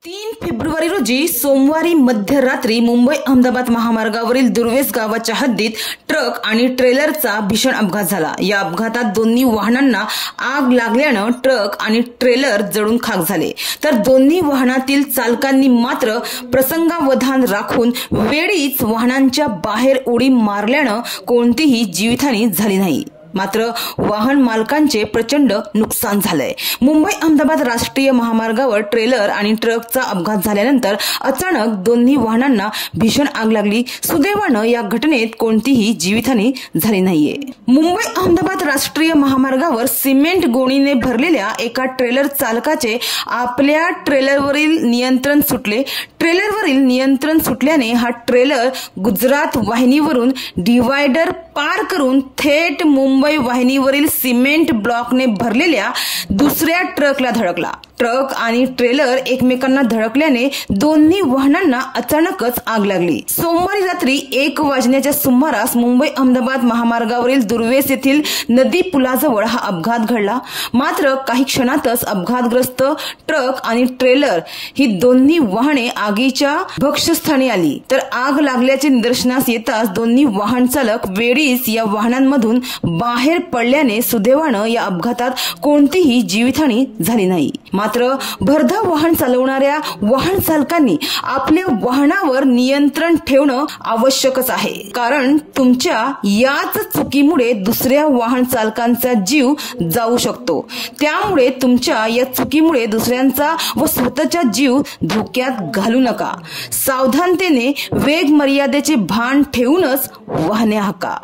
3 February रोजी सोमवारी मध्यरात्री मुंबई अहमदाबाद महामार्गावरील दुर्वेस गावाच्या हद्दीत ट्रक आणि ट्रेलरचा भीषण अपघात झाला। या अपघातात दोन्ही वाहनांना आग लागल्याने ट्रक आणि ट्रेलर जळून खाक झाले, तर दोन्ही वाहनातील चालकांनी मात्र प्रसंगावधान राखून वेळीच वाहनांच्या बाहेर उडी मारल्याने कोणतीही जीवितहानी झाली नाही। मात्र वाहन मालकांचे प्रचंड नुकसान झालंय। मुंबई अहमदाबाद राष्ट्रीय महामार्गावर ट्रेलर आणि ट्रकचा अपघात झाल्यानंतर अचानक दोन्ही वाहनांना भीषण आग लागली। सुदैवाने या घटनेत कोणतीही जीवितहानी झाली नाहीये। मुंबई अहमदाबाद राष्ट्रीय महामार्गावर सिमेंट गोणीने भरलेल्या एका ट्रेलर चालकाचे आपल्या ट्रेलरवरील नियंत्रण सुटले। ट्रेलरवरील नियंत्रण सुटल्याने हा ट्रेलर गुजरात वाहिनीवरून डिवायडर पार करून थेट मुंबई वाहिनीवरील सिमेंट ब्लॉकने भरलेल्या दुसऱ्या ट्रकला धडकला। ट्रक आणि ट्रेलर एकमेकांना धडकल्याने दोन्ही वाहनांना अचानकच आग लागली। सोमवारी रात्री 1 वाजण्याच्या सुमारास मुंबई अहमदाबाद महामार्गावरील दुर्वेस येथील नदी पुलाजवळ हा अपघात घडला। मात्र काही क्षणातच अपघातग्रस्त ट्रक आणि ट्रेलर ही दोन्ही वाहने आगीच्या भक्ष्यस्थानी आली, तर आग लागल्याचे निदर्शनास येताच दोन्ही वाहन चालक वेळीच या वाहनांमधून बाहेर पडल्याने सुदैवाने या अपघातात कोणतीही जीवितहानी झाली नाही। मात्र भरधाव वाहन चालवणाऱ्या वाहन चालकांनी आपल्या वाहनावर नियंत्रण ठेवणं आवश्यकच आहे, कारण तुमच्या याच चुकीमुळे दुसऱ्या वाहन चालकांचा जीव जाऊ शकतो। त्यामुळे तुमच्या या चुकीमुळे दुसऱ्यांचा व स्वतःचा जीव धोक्यात घालू नका। सावधानतेने वेग मर्यादेचे भान ठेवूनच वाहने हाका।